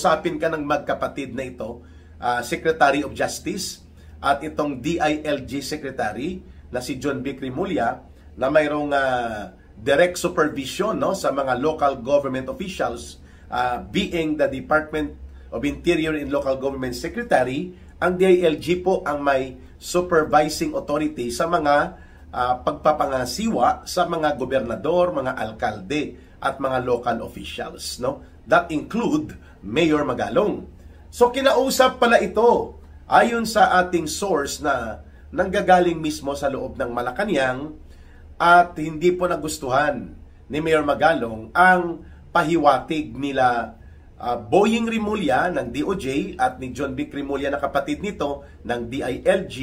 kausapin ka ng magkapatid na ito, Secretary of Justice at itong DILG Secretary na si John B. Crimolia, na mayroong direct supervision, no, sa mga local government officials, being the Department of Interior and Local Government Secretary. Ang DILG po ang may supervising authority sa mga pagpapangasiwa sa mga gobernador, mga alkalde at mga local officials, no? That include Mayor Magalong. So kinausap pala ito ayon sa ating source na nanggagaling mismo sa loob ng Malacanang, at hindi po nagustuhan ni Mayor Magalong ang pahiwatig nila Boying Rimulya ng DOJ at ni John B. Crimolia na kapatid nito ng DILG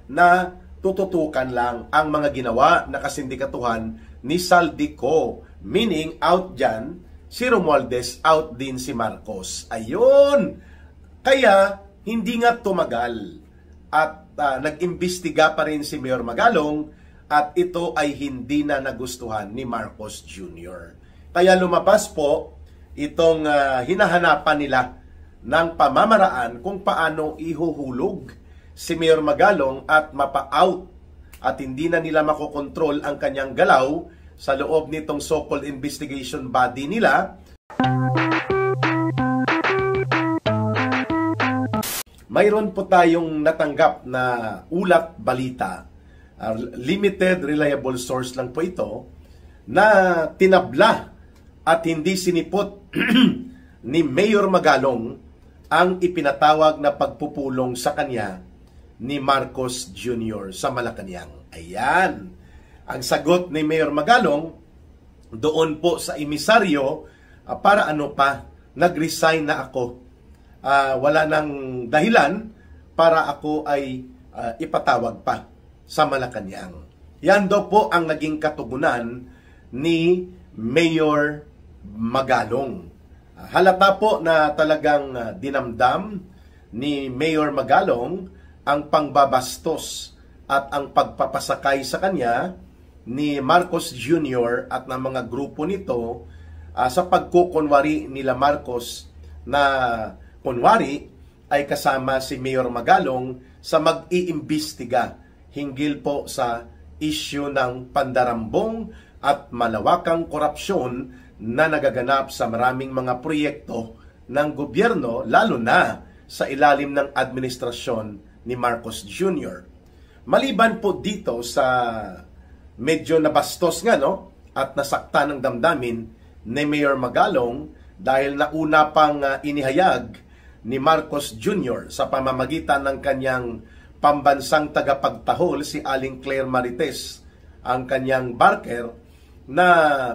na tututukan lang ang mga ginawa na kasindikatuhan ni Saldico. Meaning, out dyan si Romualdez, out din si Marcos. Ayun! Kaya, hindi nga tumagal at nag-imbestiga pa rin si Mayor Magalong at ito ay hindi na nagustuhan ni Marcos Jr. Kaya lumabas po itong hinahanapan nila ng pamamaraan kung paano ihuhulog si Mayor Magalong at mapa-out at hindi na nila makokontrol ang kanyang galaw sa loob nitong so-called investigation body nila. Mayroon po tayong natanggap na ulat balita, limited reliable source lang po ito, na tinabla at hindi sinipot ni Mayor Magalong ang ipinatawag na pagpupulong sa kanya ni Marcos Jr. sa Malacanang. Ayan. Ang sagot ni Mayor Magalong doon po sa emisaryo, para ano pa, nag-resign na ako. Wala nang dahilan para ako ay ipatawag pa sa Malacanang. Yan daw po ang naging katugunan ni Mayor Magalong. Halata po na talagang dinamdam ni Mayor Magalong ang pangbabastos at ang pagpapasakay sa kanya ni Marcos Jr. at ng mga grupo nito sa pagkukunwari nila Marcos na kunwari ay kasama si Mayor Magalong sa mag-iimbestiga hinggil po sa issue ng pandarambong at malawakang korupsyon na nagaganap sa maraming mga proyekto ng gobyerno, lalo na sa ilalim ng administrasyon ni Marcos Jr. Maliban po dito sa medyo nabastos nga, no, at nasakta ng damdamin ni Mayor Magalong dahil nauna pang inihayag ni Marcos Jr. sa pamamagitan ng kanyang pambansang tagapagtahol si Aling Claire Marites, ang kanyang barker, na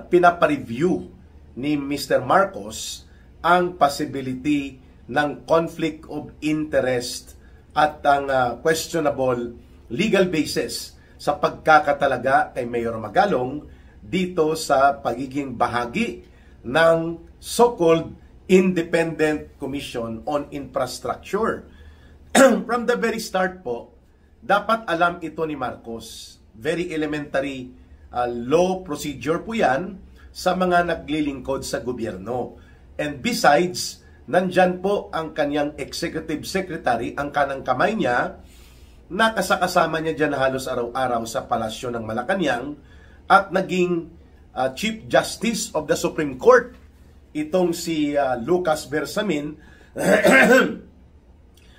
pinapareview ni Mr. Marcos ang possibility ng conflict of interest at ang questionable legal basis sa pagkakatalaga kay Mayor Magalong dito sa pagiging bahagi ng so-called Independent Commission on Infrastructure. From the very start po, dapat alam ito ni Marcos. Very elementary law procedure po yan sa mga naglilingkod sa gobyerno. And besides, nandyan po ang kanyang executive secretary, ang kanang kamay niya, na kasakasama niya dyan halos araw-araw sa palasyo ng Malacanang at naging Chief Justice of the Supreme Court, itong si Lucas Bersamin.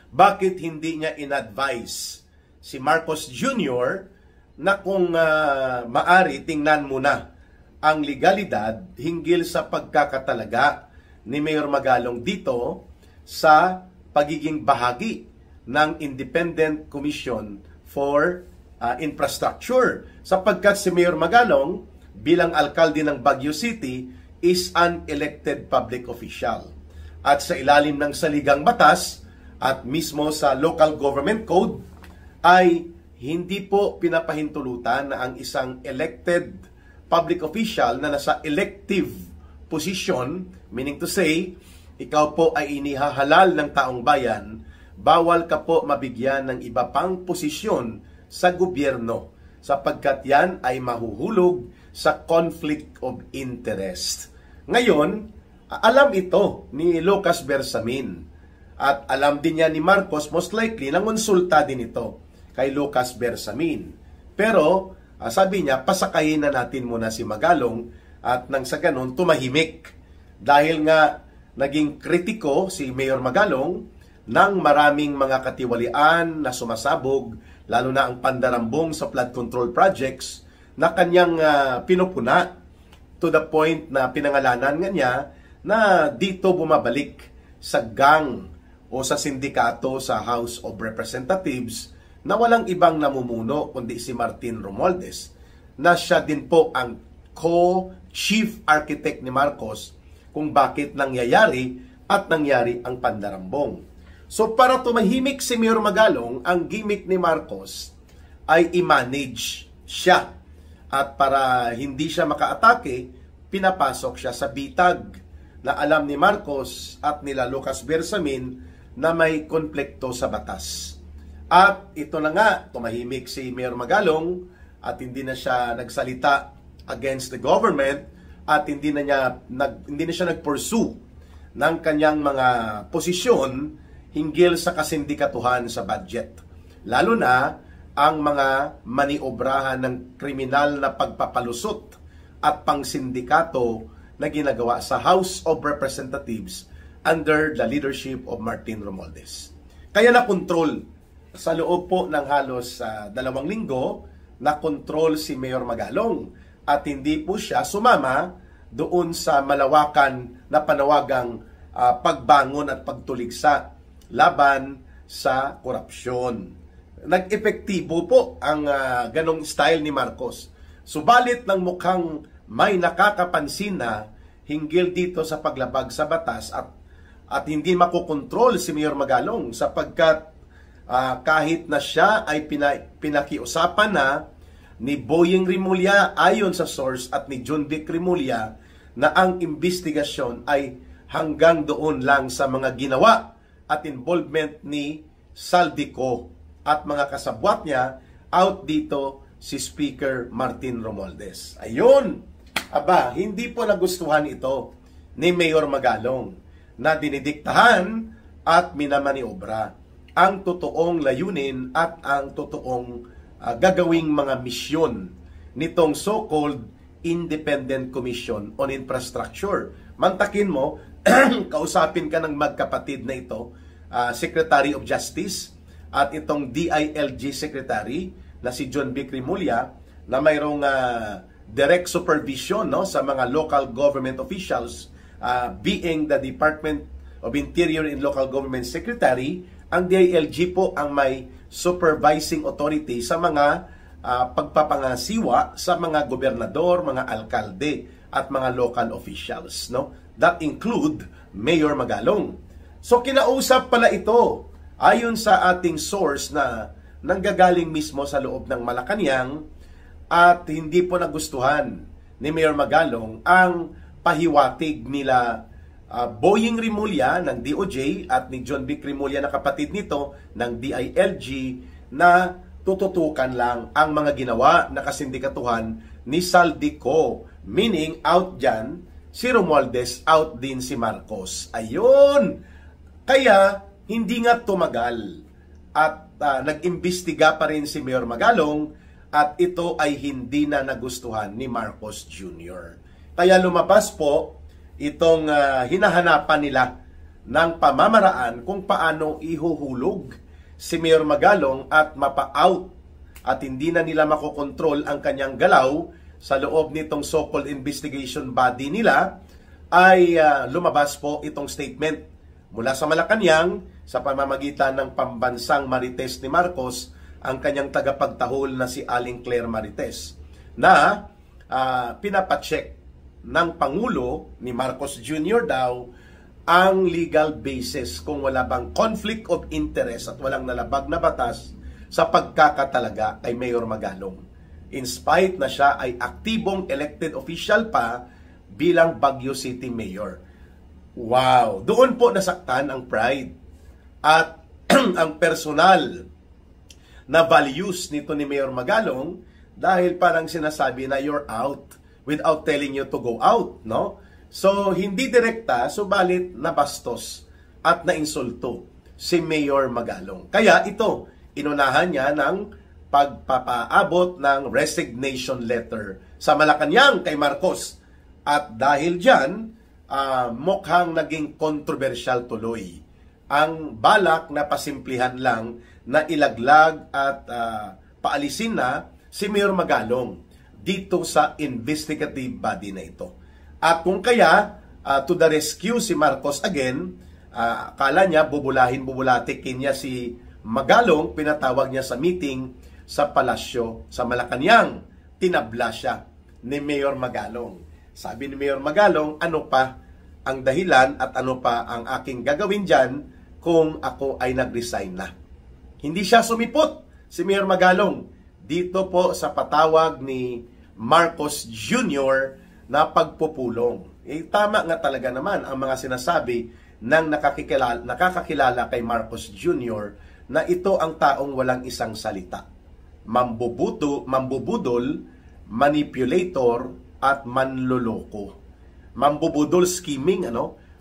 Bakit hindi niya in-advise si Marcos Jr. na kung maari tingnan muna ang legalidad hinggil sa pagkakatalaga ni Mayor Magalong dito sa pagiging bahagi ng Independent Commission for Infrastructure, sapagkat si Mayor Magalong bilang alkalde ng Baguio City is an elected public official. At sa ilalim ng saligang batas at mismo sa local government code ay hindi po pinapahintulutan na ang isang elected public official na nasa elective position, meaning to say, ikaw po ay inihahalal ng taong bayan, bawal ka po mabigyan ng iba pang posisyon sa gobyerno sapagkat yan ay mahuhulog sa conflict of interest. Ngayon, Alam ito ni Lucas Bersamin. At alam din niya ni Marcos, most likely, nangonsulta din ito kay Lucas Bersamin. Pero, sabi niya, pasakayin na natin muna si Magalong at nang sa ganun, tumahimik. Dahil nga, naging kritiko si Mayor Magalong ng maraming mga katiwalian na sumasabog, lalo na ang pandarambong sa flood control projects na kanyang pinupuna to the point na pinangalanan nga niya na dito bumabalik sa gang o sa sindikato sa House of Representatives na walang ibang namumuno kundi si Martin Romualdez, na siya din po ang co-chief architect ni Marcos kung bakit nangyayari at nangyari ang pandarambong. So para tumahimik si Mayor Magalong, ang gimmick ni Marcos ay i-manage siya. At para hindi siya makaatake, pinapasok siya sa bitag na alam ni Marcos at nila Lucas Bersamin na may konflikto sa batas. At ito na nga, tumahimik si Mayor Magalong at hindi na siya nagsalita against the government at hindi na siya nag-pursue ng kanyang mga posisyon hinggil sa kasindikatuhan sa budget. Lalo na ang mga maniobrahan ng kriminal na pagpapalusot at pangsindikato na ginagawa sa House of Representatives under the leadership of Martin Romualdez. Kaya na-control sa loob po ng halos 2 linggo, na-control si Mayor Magalong at hindi po siya sumama doon sa malawakan na panawagang pagbangon at pagtuligsa laban sa korupsyon. Nag-epektibo po ang ganong style ni Marcos. Subalit ng mukhang may nakakapansin na hinggil dito sa paglabag sa batas at hindi makokontrol si Mayor Magalong sapagkat kahit na siya ay pinakiusapan na ni Boying Rimulya ayon sa source at ni John Vic Rimulya na ang investigasyon ay hanggang doon lang sa mga ginawa at involvement ni Saldico at mga kasabwat niya, out dito si Speaker Martin Romualdez. Ayun! Aba, hindi po nagustuhan ito ni Mayor Magalong na dinidiktahan at minamaniobra ang totoong layunin at ang totoong gagawing mga misyon nitong so-called Independent Commission on Infrastructure. Mantakin mo, kausapin ka ng magkapatid na ito, Secretary of Justice at itong DILG Secretary na si John Vic Rimulya na mayroong direct supervision sa mga local government officials, being the Department of Interior and Local Government Secretary. Ang DILG po ang may supervising authority sa mga pagpapangasiwa sa mga gobernador, mga alkalde at mga local officials, that include Mayor Magalong. So kinausap pala ito ayon sa ating source na nanggagaling mismo sa loob ng Malacanang at hindi po nagustuhan ni Mayor Magalong ang pahiwatig nila Boying Rimulya ng DOJ at ni John Vic Rimulya na kapatid nito ng DILG na tututukan lang ang mga ginawa na kasindikatuhan ni Saldico, meaning out dyan si Romualdez, out din si Marcos. Ayun! Kaya hindi nga tumagal at nag-imbestiga pa rin si Mayor Magalong at ito ay hindi na nagustuhan ni Marcos Jr. Kaya lumabas po itong hinahanapan nila ng pamamaraan kung paano ihuhulog si Mayor Magalong at mapa-out at hindi na nila makokontrol ang kanyang galaw sa loob nitong so-called investigation body nila. Ay lumabas po itong statement mula sa Malacanang sa pamamagitan ng pambansang Marites ni Marcos, ang kanyang tagapagtahol na si Aling Claire Marites, na pinapacheck ng Pangulo ni Marcos Jr. daw ang legal basis kung wala bang conflict of interest at walang nalabag na batas sa pagkakatalaga kay Mayor Magalong. In spite na siya ay aktibong elected official pa bilang Baguio City Mayor. Wow! Doon po nasaktan ang pride at ang personal na values nito ni Mayor Magalong dahil parang sinasabi na you're out without telling you to go out, So, hindi direkta, subalit nabastos at nainsulto si Mayor Magalong. Kaya ito, inunahan niya ng pagpapaabot ng resignation letter sa Malacanang kay Marcos. At dahil dyan, mukhang naging kontrobersyal tuloy ang balak na pasimplihan lang na ilaglag at paalisin na si Mayor Magalong dito sa investigative body na ito. At kung kaya, to the rescue si Marcos again, akala niya bubulatikin niya si Magalong, pinatawag niya sa meeting sa palasyo sa Malacanang. Tinabla siya ni Mayor Magalong. Sabi ni Mayor Magalong, ano pa ang dahilan at ano pa ang aking gagawin dyan kung ako ay nag-resign na. Hindi siya sumipot, si Mayor Magalong, dito po sa patawag ni Marcos Jr. na pagpupulong. Tama nga talaga naman ang mga sinasabi ng nakakakilala kay Marcos Jr. na ito ang taong walang isang salita. Mambubudol, manipulator, at manloloko. Mambubudol, scheming,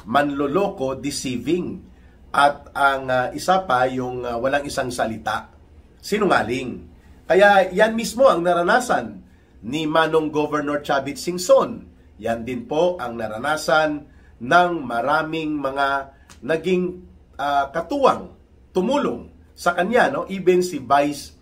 manloloko, deceiving. At ang isa pa, yung walang isang salita, sinungaling. Kaya yan mismo ang naranasan ni Manong Governor Chavit Singson. Yan din po ang naranasan ng maraming mga naging katuwang, tumulong sa kanya, even si Vice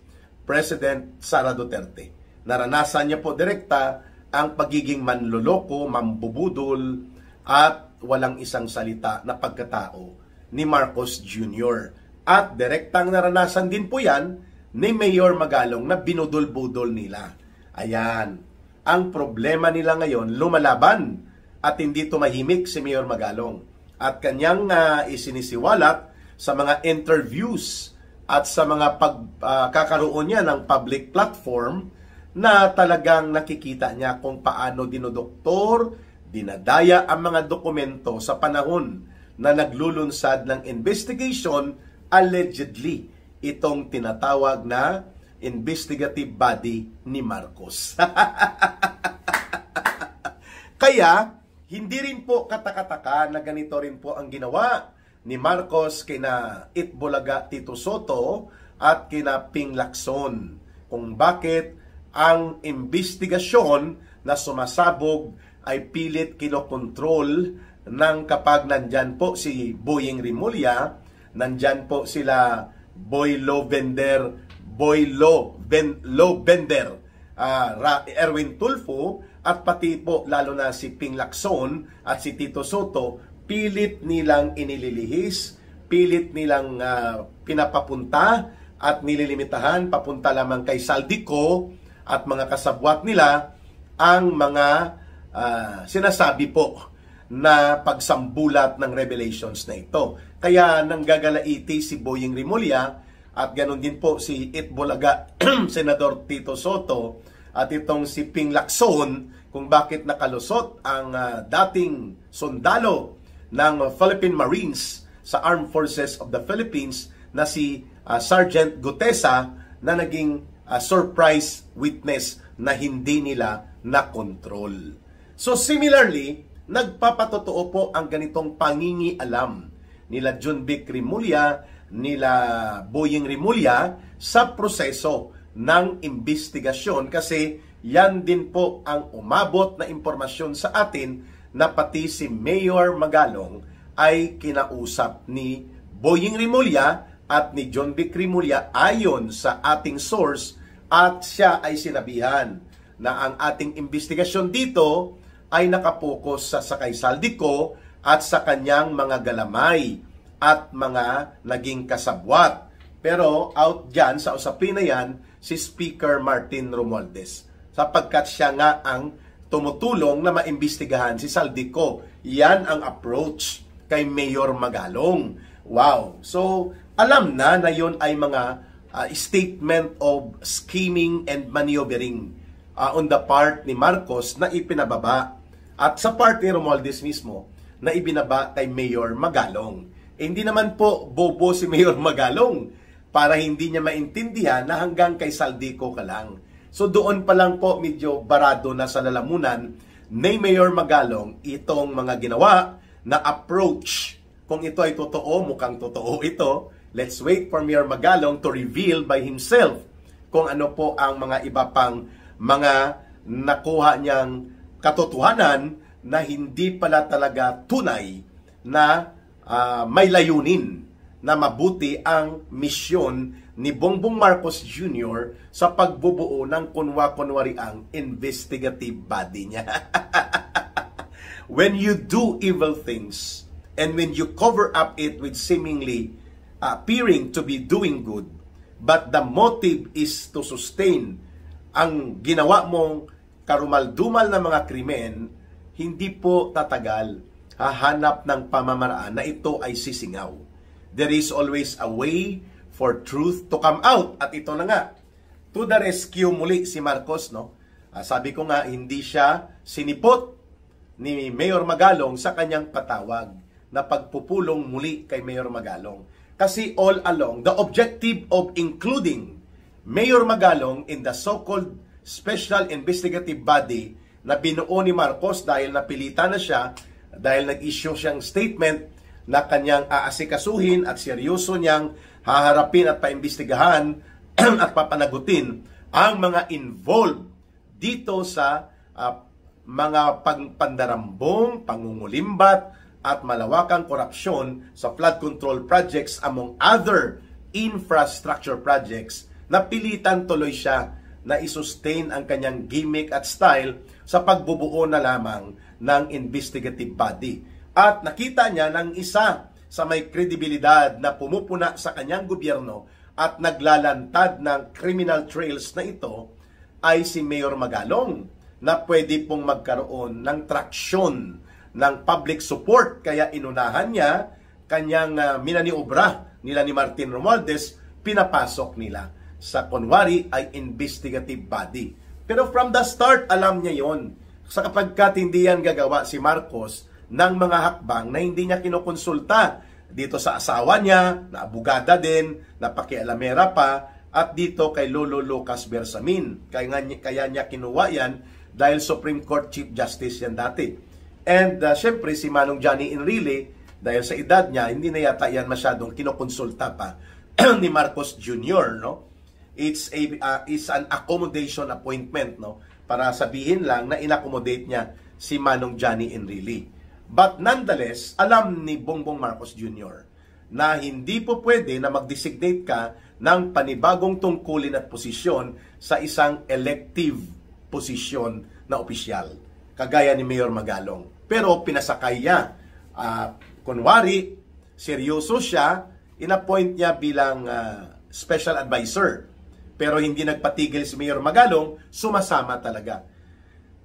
President Sara Duterte. Naranasan niya po direkta ang pagiging manloloko, mambubudol, at walang isang salita na pagkatao ni Marcos Jr. At direktang naranasan din po yan ni Mayor Magalong na binudol-budol nila. Ayan, ang problema nila ngayon, lumalaban at hindi tumahimik si Mayor Magalong. At kanyang isinisiwalat sa mga interviews at sa mga pagkakaroon niya ng public platform na talagang nakikita niya kung paano dinodoktor, dinadaya ang mga dokumento sa panahon na naglulunsad ng investigation, allegedly, itong tinatawag na investigative body ni Marcos. Kaya, hindi rin po katakataka na ganito rin po ang ginawa ni Marcos kina Itbulaga Tito Soto at kina Ping Lacson. Kung bakit ang investigasyon na sumasabog ay pilit kinokontrol ng kapag nandyan po si Boying Rimulya, nandyan po sila Boy Lovender, Erwin Tulfo, at pati po lalo na si Ping Lacson at si Tito Soto, pilit nilang inililihis, pilit nilang pinapapunta at nililimitahan papunta lamang kay Saldico at mga kasabwat nila ang mga sinasabi po na pagsambulat ng revelations na ito. Kaya nanggagalaiti si Boying Rimulya at ganoon din po si Itbulaga, Senador Tito Soto, at itong si Ping Lacson kung bakit nakalusot ang dating sundalo ng Philippine Marines sa Armed Forces of the Philippines na si Sergeant Gutesa na naging surprise witness na hindi nila na-control. So similarly, nagpapatotoo po ang ganitong pangingialam nila John Vic Rimulya, nila Boying Rimulya sa proseso ng investigasyon kasi yan din po ang umabot na impormasyon sa atin na pati si Mayor Magalong ay kinausap ni Boying Rimulya at ni John Vic Rimulya ayon sa ating source at siya ay sinabihan na ang ating investigasyon dito ay nakapokus sa Sakay Saldico at sa kanyang mga galamay at mga naging kasabwat. Pero out dyan sa usapin na yan si Speaker Martin Romualdez sapagkat siya nga ang tumutulong na maimbestigahan si Saldico. Yan ang approach kay Mayor Magalong. Wow! So, alam na yun ay mga statement of scheming and maneuvering on the part ni Marcos na ipinababa at sa part ni Romualdez mismo na ibinaba kay Mayor Magalong. Hindi naman po bobo si Mayor Magalong para hindi niya maintindihan na hanggang kay Saldico ka lang. So doon pa lang po medyo barado na sa lalamunan ni Mayor Magalong itong mga ginawa na approach. Kung ito ay totoo, mukhang totoo ito. Let's wait for Mayor Magalong to reveal by himself kung ano po ang mga iba pang mga nakuha niyang katotohanan na hindi pala talaga tunay na may layunin na mabuti ang misyon ni Bongbong Marcos Jr. sa pagbubuo ng kunwa-kunwariang investigative body niya. When you do evil things and when you cover up it with seemingly appearing to be doing good, but the motive is to sustain ang ginawa mong karumal-dumal na mga krimen, hindi po tatagal hahanap ng pamamaraan na ito ay sisingaw. There is always a way for truth to come out. At ito na nga, to the rescue muli si Marcos, no? Sabi ko nga, hindi siya sinipot ni Mayor Magalong sa kanyang patawag na pagpupulong muli kay Mayor Magalong. Kasi all along, the objective of including Mayor Magalong in the so-called Special Investigative Body na binuo ni Marcos dahil napilitan na siya, dahil nag-issue siyang statement na kanyang aasikasuhin at seryoso niyang haharapin at paimbestigahan at papanagutin ang mga involved dito sa mga pandarambong, pangungulimbat at malawakang korupsyon sa flood control projects among other infrastructure projects. Napilitan tuloy siya na isustain ang kanyang gimmick at style sa pagbubuo na lamang ng investigative body. At nakita niya ng isa sa may kredibilidad na pumupuna sa kanyang gobyerno at naglalantad ng criminal trails na ito ay si Mayor Magalong na pwede pong magkaroon ng traksyon ng public support. Kaya inunahan niya kanyang minaniobra nila ni Martin Romualdez, pinapasok nila sa kunwari ay investigative body. Pero from the start, alam niya yon. Sa kapag hindi yan gagawa si Marcos ng mga hakbang na hindi niya kinukonsulta dito sa asawa niya, na abogada din, na pakialamera pa, at dito kay Lolo Lucas Bersamin. Kaya niya kinuha yan dahil Supreme Court Chief Justice yan dati. And syempre si Manong Johnny Enrile, dahil sa edad niya, hindi na yata yan masyadong kinukonsulta pa ni Marcos Jr., no? It's an accommodation appointment, no? Para sabihin lang na inaccommodate niya si Manong Johnny Enrile. But nonetheless, alam ni Bongbong Marcos Jr. na hindi po pwede na mag-designate ka ng panibagong tungkulin at posisyon sa isang elective posisyon na opisyal, kagaya ni Mayor Magalong. Pero pinasakay niya. Kunwari, seryoso siya, inappoint niya bilang special advisor. Pero hindi nagpatigil si Mayor Magalong, sumasama talaga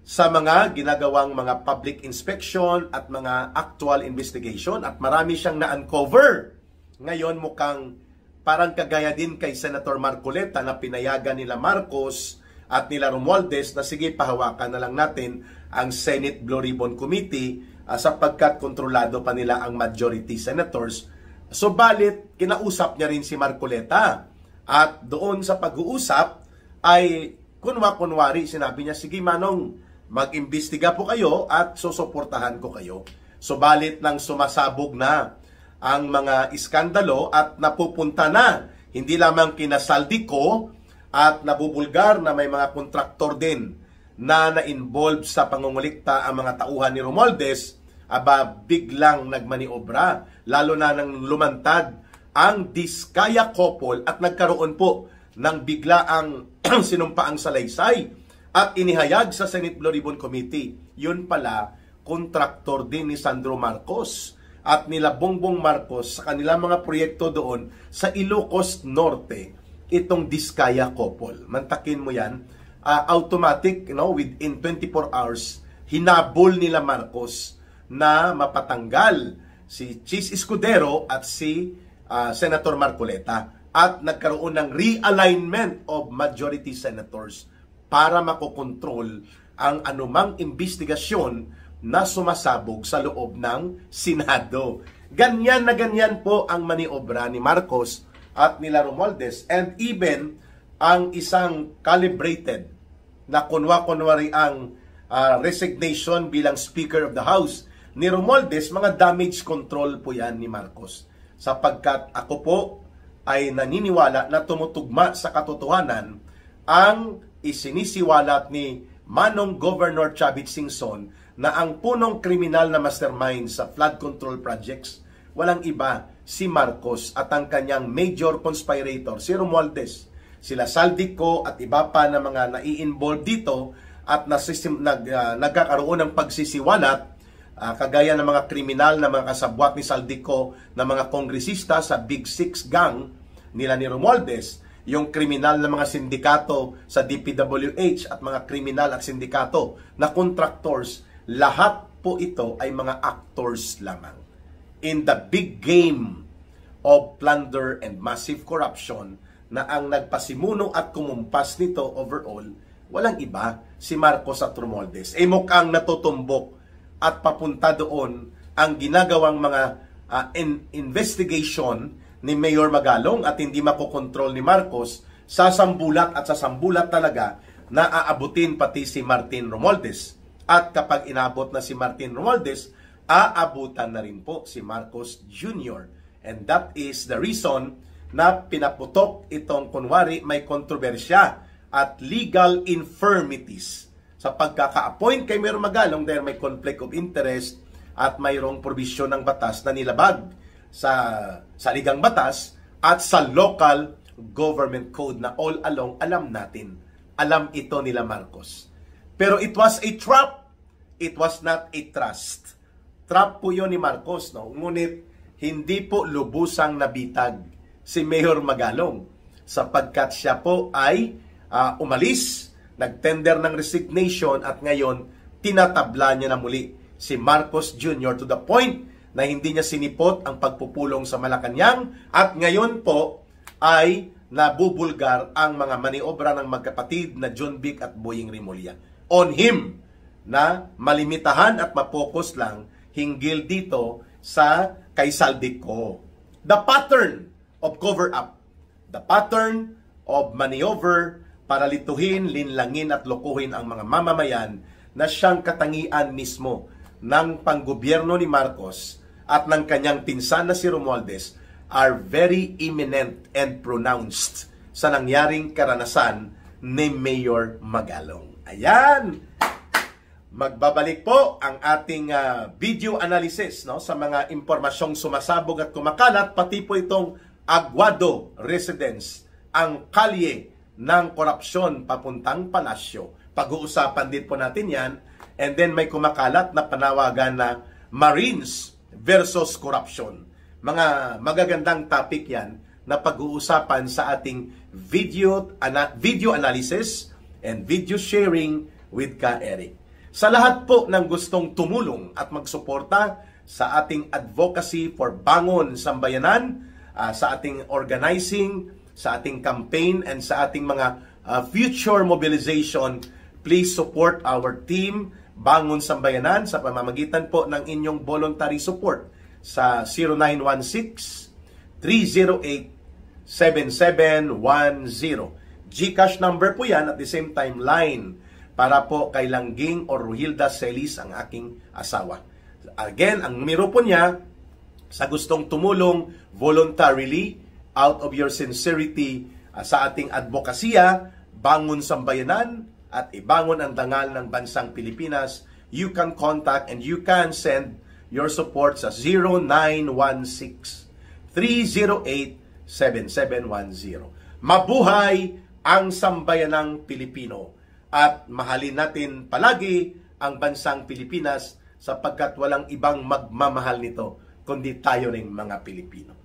sa mga ginagawang mga public inspection at mga actual investigation, at marami siyang na-uncover. Ngayon mukhang parang kagaya din kay Senator Marcoleta na pinayagan nila Marcos at nila Romualdez na sige, pahawakan na lang natin ang Senate Blue Ribbon Committee sapagkat kontrolado pa nila ang majority senators. So balit, kinausap niya rin si Marcoleta, at doon sa pag-uusap ay kunwari sinabi niya, sige Manong, mag-imbestiga po kayo at susuportahan ko kayo. Subalit nang sumasabog na ang mga iskandalo at napupunta na hindi lamang kina Saldico at nabubulgar na may mga kontraktor din na na-involved sa pangungulikta ang mga tauhan ni Romualdez, biglang nagmaniobra, lalo na nang lumantad ang Diskaya couple at nagkaroon po ng biglaang sinumpaang salaysay at inihayag sa Senate Blue Ribbon Committee. Yun pala, kontraktor din ni Sandro Marcos at nila Bongbong Marcos sa kanilang mga proyekto doon sa Ilocos Norte, itong Diskaya couple. Mantakin mo yan, automatic, within 24 hours, hinabol nila Marcos na mapatanggal si Chis Escudero at si Senator Marcoleta, at nagkaroon ng realignment of majority senators para makokontrol ang anumang investigasyon na sumasabog sa loob ng Senado. Ganyan na ganyan po ang maniobra ni Marcos at nila Romualdez, and even ang isang calibrated na kunwari ang resignation bilang Speaker of the House ni Romualdez, mga damage control po yan ni Marcos. Sapagkat ako po ay naniniwala na tumutugma sa katotohanan ang isinisiwalat ni Manong Governor Chavit Singson na ang punong kriminal na mastermind sa flood control projects, walang iba si Marcos at ang kanyang major conspirator, si Romualdez. Sila Saldico at iba pa na mga nai-involve dito at nagkakaroon ng pagsisiwalat, kagaya ng mga kriminal na mga kasabwat ni Saldico na mga kongresista sa Big Six gang nila ni Romualdez, yung kriminal na mga sindikato sa DPWH at mga kriminal at sindikato na contractors, lahat po ito ay mga actors lamang in the big game of plunder and massive corruption, na ang nagpasimuno at kumumpas nito overall, walang iba si Marcos at Romualdez. Mukhang natutumbok at papunta doon ang ginagawang mga investigation ni Mayor Magalong at hindi makokontrol ni Marcos, sasambulat at sasambulat talaga na aabutin pati si Martin Romualdez. At kapag inabot na si Martin Romualdez, aabutan na rin po si Marcos Jr. And that is the reason na pinaputok itong kunwari may kontrobersya at legal infirmities sa pagkaka-appoint kay Mayor Magalong dahil may conflict of interest at mayroong provision ng batas na nilabag sa saligang batas at sa local government code na all along alam natin. Alam ito nila Marcos. Pero it was a trap. It was not a trust. Trap po yun ni Marcos, no? Ngunit hindi po lubusang nabitag si Mayor Magalong sapagkat siya po ay umalis, nagtender ng resignation at ngayon tinatabla niya na muli si Marcos Jr. to the point na hindi niya sinipot ang pagpupulong sa Malacanang at ngayon po ay nabubulgar ang mga maniobra ng magkapatid na John Vic at Boying Rimulya. On him na malimitahan at mapokus lang hinggil dito sa kay Saldico. The pattern of cover-up, the pattern of maneuver para lituhin, linlangin at lokohin ang mga mamamayan na siyang katangian mismo ng panggobyerno ni Marcos at ng kanyang pinsan na si Romualdez are very imminent and pronounced sa nangyaring karanasan ni Mayor Magalong. Ayan! Magbabalik po ang ating video analysis, no, sa mga impormasyong sumasabog at kumakalat, pati po itong Aguado Residence, ang kalye ng korupsyon papuntang palasyo. Pag-uusapan din po natin yan. And then may kumakalat na panawagan na Marines versus corruption. Mga magagandang topic yan na pag-uusapan sa ating video analysis and video sharing with Ka Eric. Sa lahat po ng gustong tumulong at magsuporta sa ating advocacy for Bangon Sambayanan, sa ating organizing, sa ating campaign, and sa ating mga future mobilization, please support our team, Bangon Sambayanan, sa pamamagitan po ng inyong voluntary support sa 0916-308-7710. GCash number po yan, at the same time line, para po kay Langging or Ruhilda Celis, ang aking asawa. Again, ang numero po niya, sa gustong tumulong voluntarily, out of your sincerity, sa ating advokasya, Bangon Sambayanan, at ibangon ang dangal ng bansang Pilipinas, you can contact and you can send your support sa 0916-308-7710. Mabuhay ang sambayanang Pilipino! At mahalin natin palagi ang bansang Pilipinas sapagkat walang ibang magmamahal nito kundi tayo ring mga Pilipino.